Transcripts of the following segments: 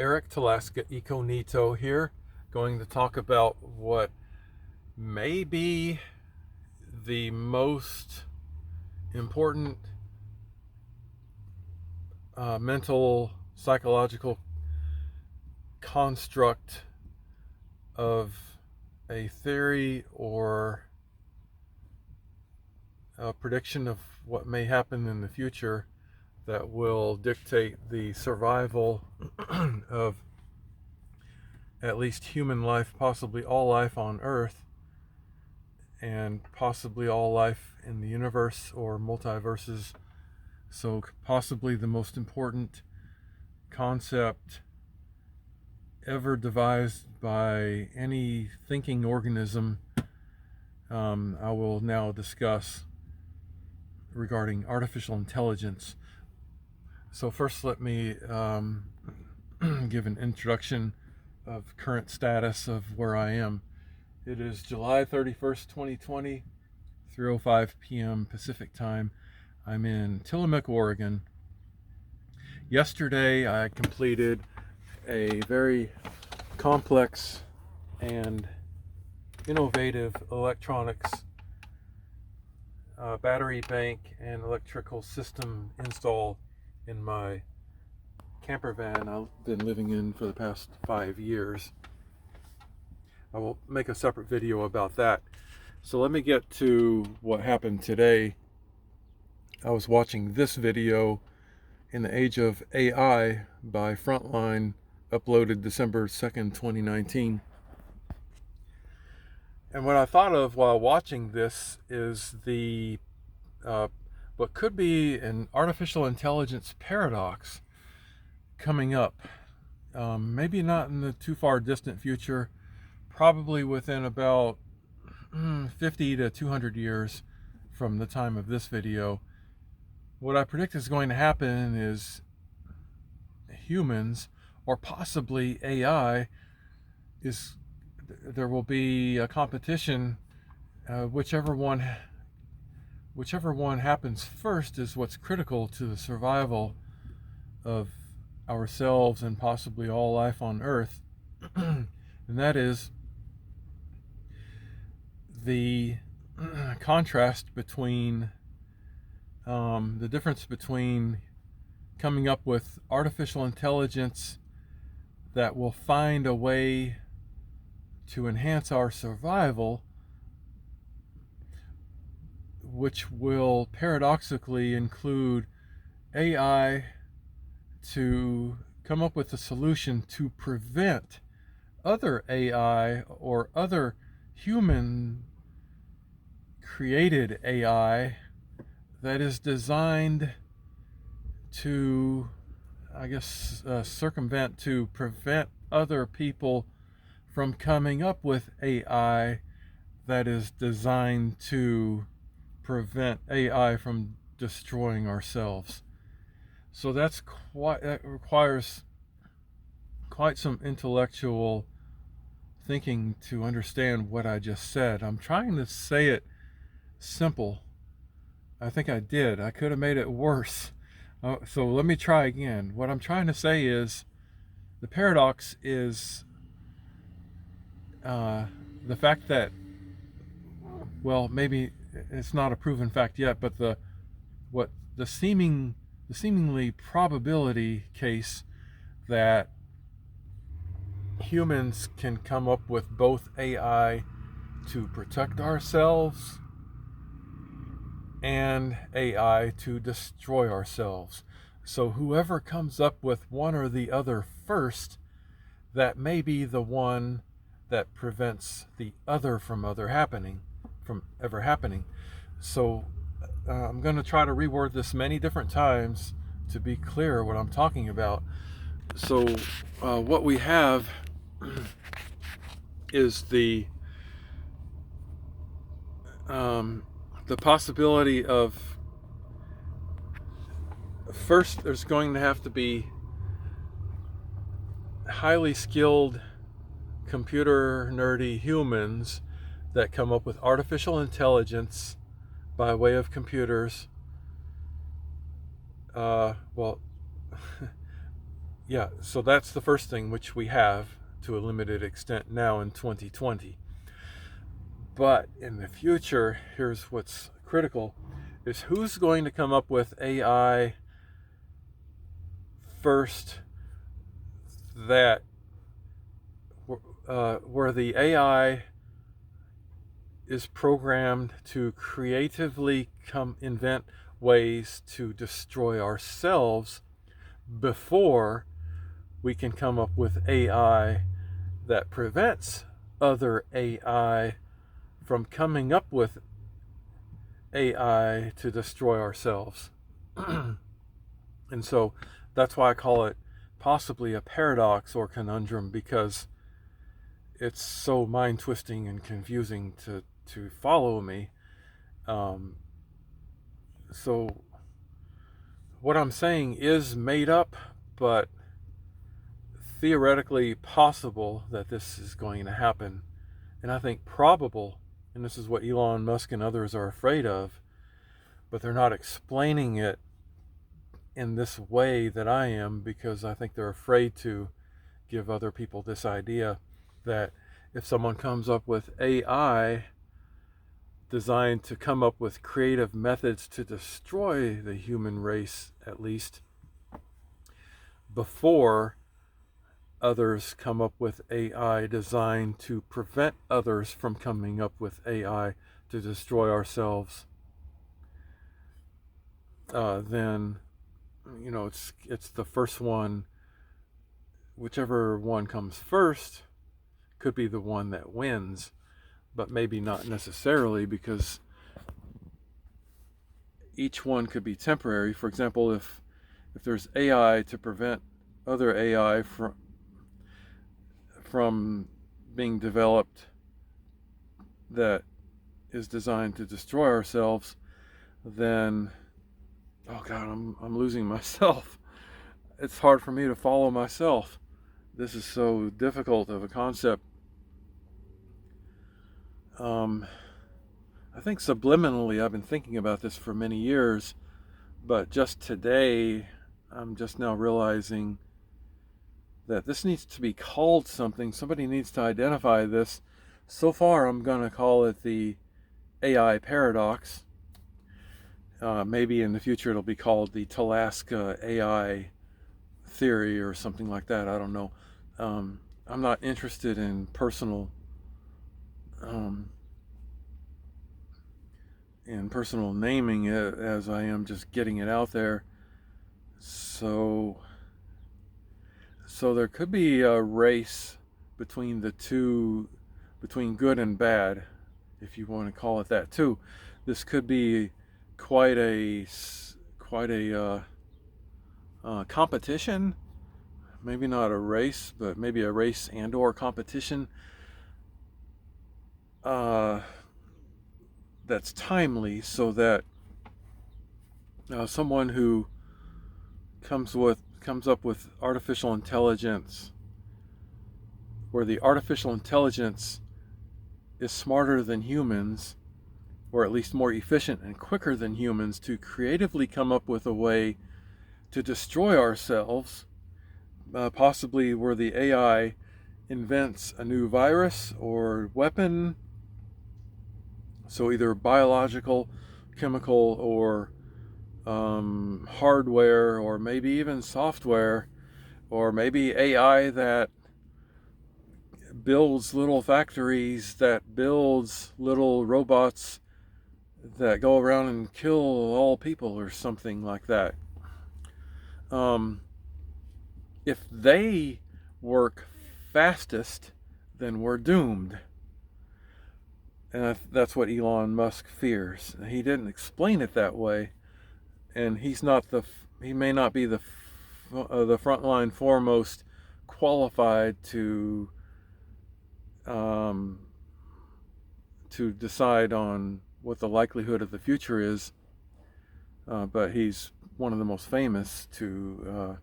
Eric Talaska Econito here, going to talk about what may be the most important mental, psychological construct of a theory or a prediction of what may happen in the future that will dictate the survival of at least human life, possibly all life on Earth, and possibly all life in the universe or multiverses. So possibly the most important concept ever devised by any thinking organism, I will now discuss regarding artificial intelligence. So first let me give an introduction of current status of where I am. It is July 31st, 2020, 3:05 p.m. Pacific time. I'm in Tillamook, Oregon. Yesterday I completed a very complex and innovative electronics battery bank and electrical system install in my camper van I've been living in for the past 5 years. I will make a separate video about that. So let me get to what happened today. I was watching this video, In the Age of AI by Frontline, uploaded December 2nd, 2019. And what I thought of while watching this is the what could be an artificial intelligence paradox coming up. Maybe not in the too far distant future, probably within about 50 to 200 years from the time of this video. What I predict is going to happen is humans, or possibly AI, there will be a competition. Whichever one happens first is what's critical to the survival of ourselves and possibly all life on Earth. And that is the contrast between the difference between coming up with artificial intelligence that will find a way to enhance our survival, which will paradoxically include AI to come up with a solution to prevent other AI or other human created AI that is designed to, circumvent, to prevent other people from coming up with AI that is designed to prevent AI from destroying ourselves. So that requires quite some intellectual thinking to understand what I just said. I'm trying to say it simple. I think I did. I could have made it worse. So let me try again. What I'm trying to say is the paradox is the fact that, well, maybe it's not a proven fact yet, but the seemingly probability case that humans can come up with both AI to protect ourselves and AI to destroy ourselves. So whoever comes up with one or the other first, that may be the one that prevents the other from ever happening. So I'm going to try to reword this many different times to be clear what I'm talking about. So what we have is the possibility of, first, there's going to have to be highly skilled computer nerdy humans that come up with artificial intelligence by way of computers. Yeah, so that's the first thing, which we have to a limited extent now in 2020. But in the future, here's what's critical, is who's going to come up with AI first, that where the AI is programmed to creatively invent ways to destroy ourselves before we can come up with AI that prevents other AI from coming up with AI to destroy ourselves. And so that's why I call it possibly a paradox or conundrum, because it's so mind twisting and confusing to follow me. So what I'm saying is made up, but theoretically possible that this is going to happen. And I think probable, and this is what Elon Musk and others are afraid of, but they're not explaining it in this way that I am, because I think they're afraid to give other people this idea that if someone comes up with AI designed to come up with creative methods to destroy the human race, at least before others come up with AI designed to prevent others from coming up with AI to destroy ourselves, then it's the first one. Whichever one comes first could be the one that wins, but maybe not necessarily, because each one could be temporary. For example, if there's AI to prevent other AI from being developed that is designed to destroy ourselves, then, oh God, I'm losing myself. It's hard for me to follow myself. This is so difficult of a concept. I think subliminally I've been thinking about this for many years, but just today I'm just now realizing that this needs to be called something. Somebody needs to identify this. So far I'm going to call it the AI paradox. Maybe in the future it'll be called the Talaska AI theory or something like that. I don't know. I'm not interested in personal naming it, as I am just getting it out there. So there could be a race between the two, between good and bad, if you want to call it that too. This could be quite a competition. Maybe not a race, but maybe a race and or competition that's timely, so that someone who comes up with artificial intelligence, where the artificial intelligence is smarter than humans, or at least more efficient and quicker than humans, to creatively come up with a way to destroy ourselves, possibly where the AI invents a new virus or weapon, so either biological, chemical, or hardware, or maybe even software, or maybe AI that builds little factories, that builds little robots that go around and kill all people, or something like that. If they work fastest, then we're doomed. And that's what Elon Musk fears. He didn't explain it that way, and he may not be the frontline foremost qualified to decide on what the likelihood of the future is, but he's one of the most famous to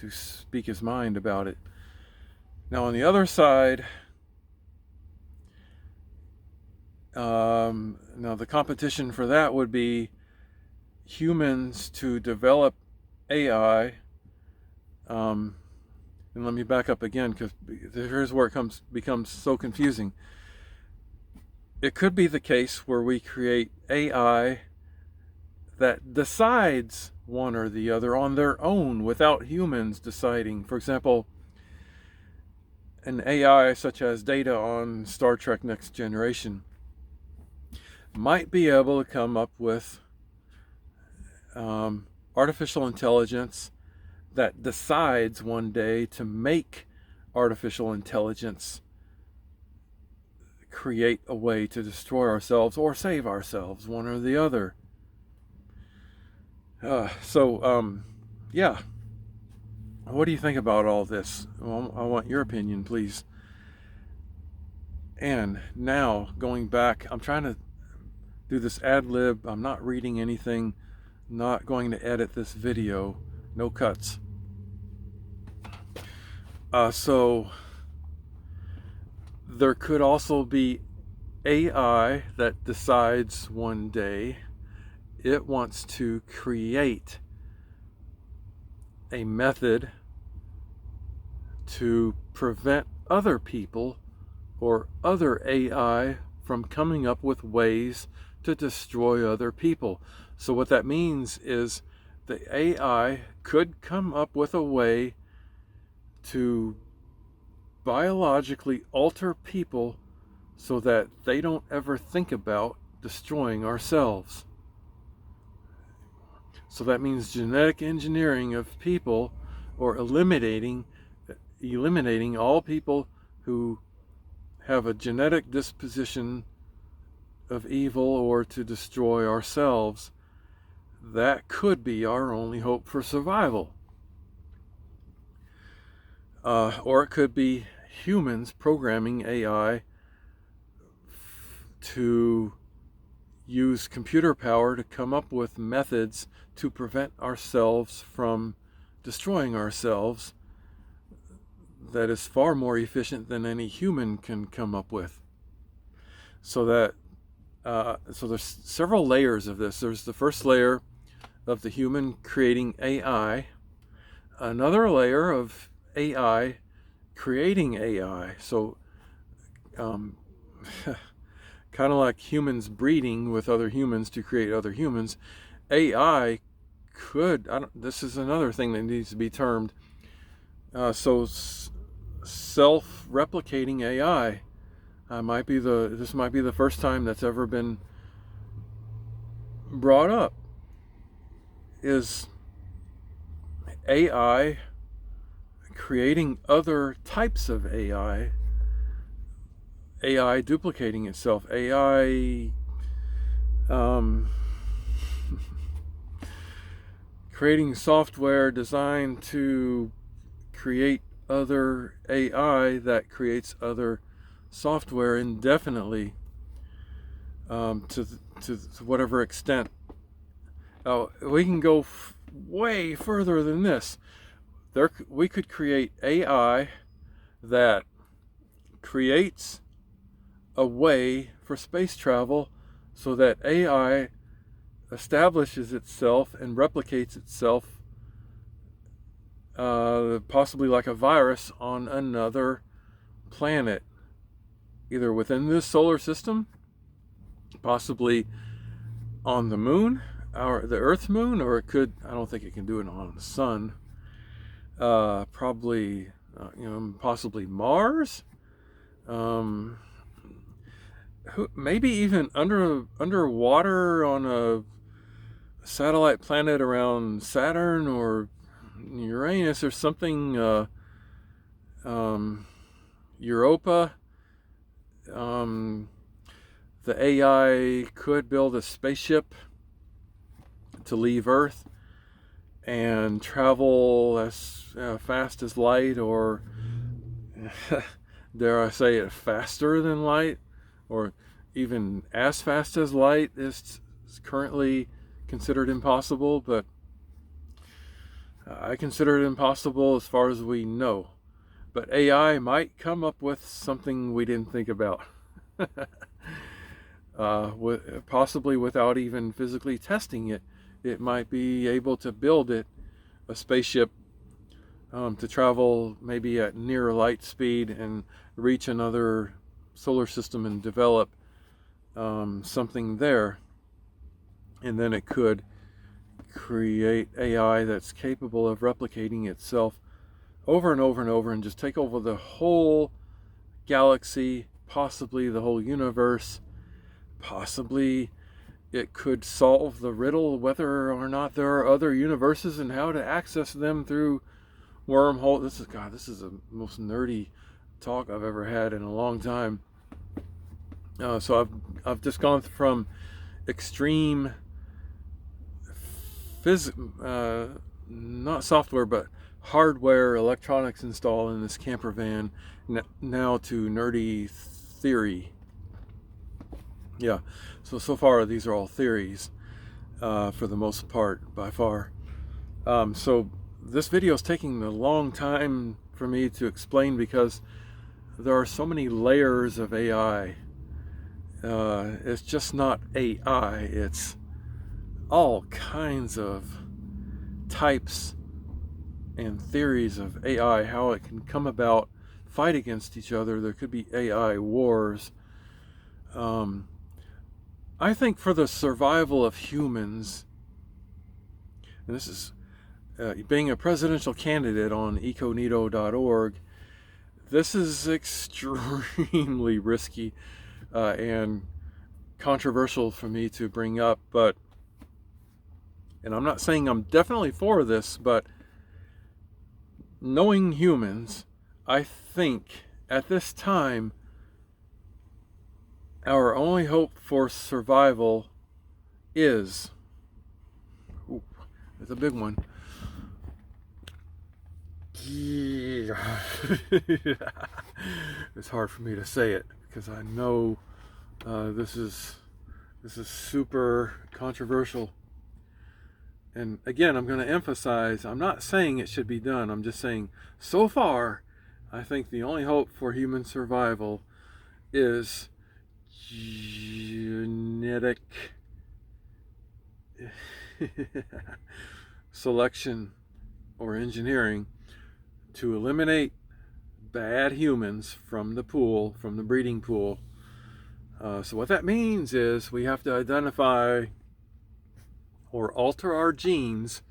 speak his mind about it. Now on the other side, now the competition for that would be humans to develop AI And let me back up again, because here's where it becomes so confusing. It could be the case where we create AI that decides one or the other on their own without humans deciding. For example, an AI such as Data on Star Trek Next Generation might be able to come up with artificial intelligence that decides one day to make artificial intelligence create a way to destroy ourselves or save ourselves, one or the other. Yeah. What do you think about all this? Well, I want your opinion, please. And now, going back, I'm trying to do this ad lib. I'm not reading anything, not going to edit this video, no cuts. So there could also be AI that decides one day it wants to create a method to prevent other people or other AI from coming up with ways to destroy other people. So what that means is the AI could come up with a way to biologically alter people so that they don't ever think about destroying ourselves. So that means genetic engineering of people, or eliminating all people who have a genetic disposition of evil or to destroy ourselves. That could be our only hope for survival. Or it could be humans programming AI to use computer power to come up with methods to prevent ourselves from destroying ourselves that is far more efficient than any human can come up with. So there's several layers of this. There's the first layer of the human creating AI, another layer of AI creating AI. So kind of like humans breeding with other humans to create other humans, AI could, this is another thing that needs to be termed, self-replicating AI. This might be the first time that's ever been brought up. Is AI creating other types of AI duplicating itself, AI creating software designed to create other AI that creates other software indefinitely, to whatever extent. We can go way further than this. We could create AI that creates a way for space travel so that AI establishes itself and replicates itself, possibly like a virus, on another planet, either within this solar system, possibly on the moon, or the Earth's moon, or it could, I don't think it can do it on the sun, probably, possibly Mars, maybe even underwater on a satellite planet around Saturn or Uranus or something, Europa. The AI could build a spaceship to leave Earth and travel as fast as light, or dare I say it, faster than light, or even as fast as light is currently considered impossible, but I consider it impossible as far as we know. But AI might come up with something we didn't think about. Possibly without even physically testing it. It might be able to build a spaceship to travel maybe at near light speed and reach another solar system and develop something there. And then it could create AI that's capable of replicating itself over and over and over and just take over the whole galaxy, possibly the whole universe. Possibly it could solve the riddle whether or not there are other universes and how to access them through wormhole. This is the most nerdy talk I've ever had in a long time. So I've just gone from extreme not software but hardware electronics install in this camper van now to nerdy theory. Yeah, so far these are all theories for the most part, by far. So this video is taking a long time for me to explain because there are so many layers of AI. It's just not AI, it's all kinds of types and theories of AI, how it can come about, fight against each other. There could be AI wars. I think for the survival of humans, and this is being a presidential candidate on econito.org, this is extremely risky and controversial for me to bring up, and I'm not saying I'm definitely for this, but knowing humans, I think at this time our only hope for survival is, it's a big one. It's hard for me to say it because I know this is super controversial. And again, I'm going to emphasize, I'm not saying it should be done. I'm just saying, so far, I think the only hope for human survival is genetic selection or engineering to eliminate bad humans from the pool, from the breeding pool. So what that means is we have to identify or alter our genes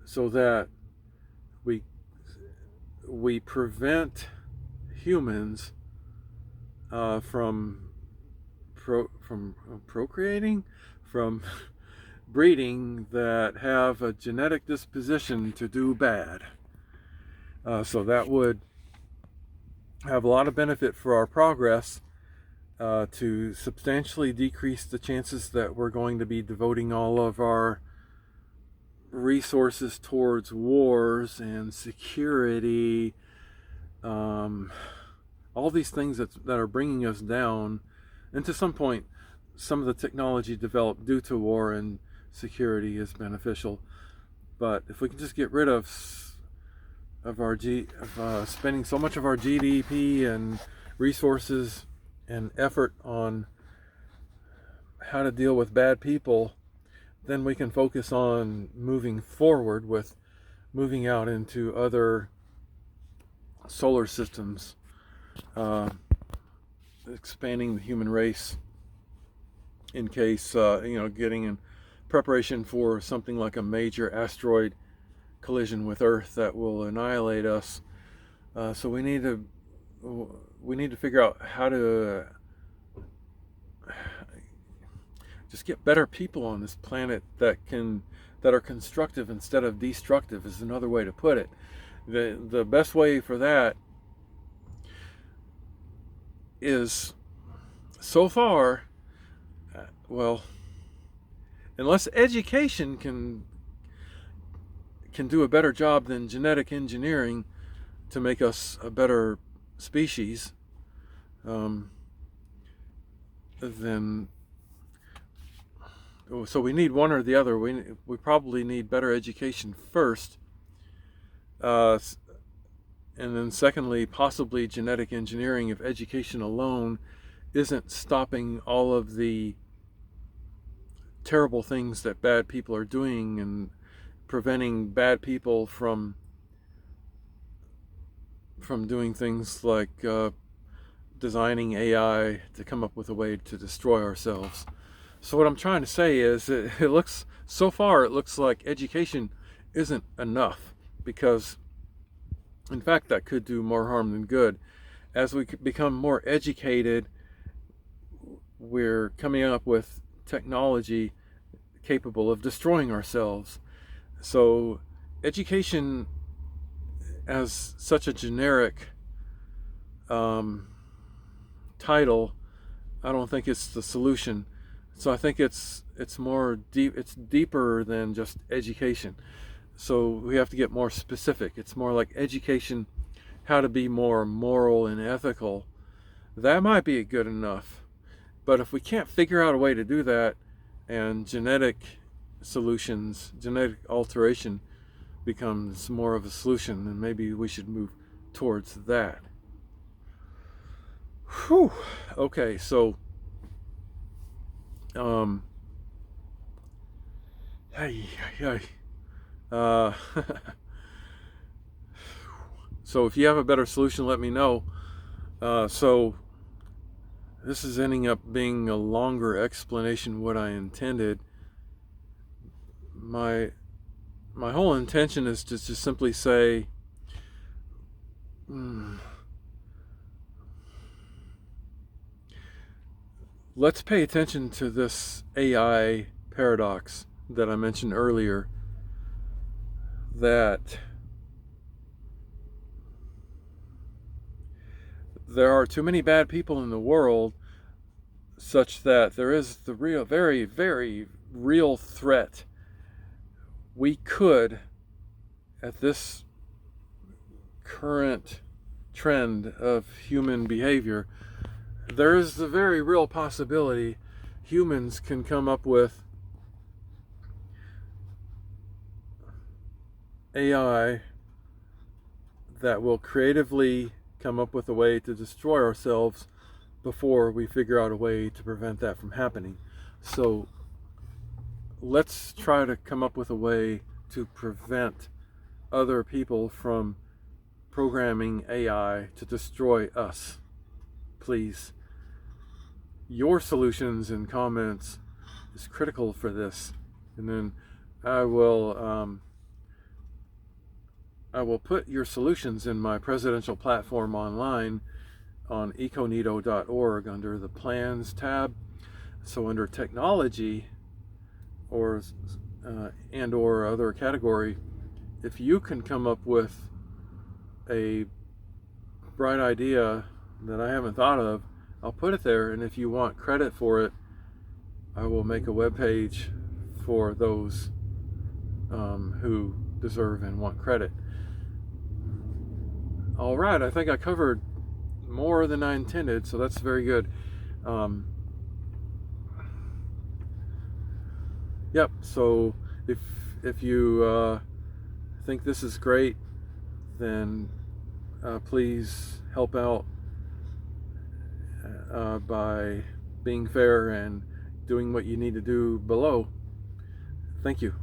so that we prevent humans from procreating, from breeding that have a genetic disposition to do bad. So that would have a lot of benefit for our progress, to substantially decrease the chances that we're going to be devoting all of our resources towards wars and security, all these things that are bringing us down. And to some point, some of the technology developed due to war and security is beneficial. But if we can just get rid of spending so much of our GDP and resources and effort on how to deal with bad people, then we can focus on moving forward with moving out into other solar systems, expanding the human race in case, getting in preparation for something like a major asteroid collision with Earth that will annihilate us. So we need to figure out how to just get better people on this planet that are constructive instead of destructive, is another way to put it. The best way for that is, so far, unless education can do a better job than genetic engineering to make us a better species, then so we need one or the other. We probably need better education first, and then secondly, possibly genetic engineering if education alone isn't stopping all of the terrible things that bad people are doing and preventing bad people from from doing things like designing AI to come up with a way to destroy ourselves. So what I'm trying to say is it looks, so far it looks like education isn't enough, because in fact that could do more harm than good. As we become more educated, we're coming up with technology capable of destroying ourselves. So education as such a generic title, I don't think it's the solution. So I think it's more deep. It's deeper than just education. So we have to get more specific. It's more like education, how to be more moral and ethical. That might be good enough. But if we can't figure out a way to do that, and genetic solutions, genetic alteration becomes more of a solution, then maybe we should move towards that. Whew. Okay, so hey, so if you have a better solution, let me know. So this is ending up being a longer explanation what I intended. My whole intention is to just simply say, let's pay attention to this AI paradox that I mentioned earlier, that there are too many bad people in the world, such that there is the real, very, very real threat. We could, at this current trend of human behavior, there is the very real possibility humans can come up with AI that will creatively come up with a way to destroy ourselves before we figure out a way to prevent that from happening. So let's try to come up with a way to prevent other people from programming AI to destroy us. Please. Your solutions and comments is critical for this. And then I will put your solutions in my presidential platform online on econito.org under the plans tab. So under technology or other category, if you can come up with a bright idea that I haven't thought of, I'll put it there, and if you want credit for it, I will make a web page for those who deserve and want credit. All right, I think I covered more than I intended, so that's very good. Yep. So if you think this is great, then please help out by being fair and doing what you need to do below. Thank you.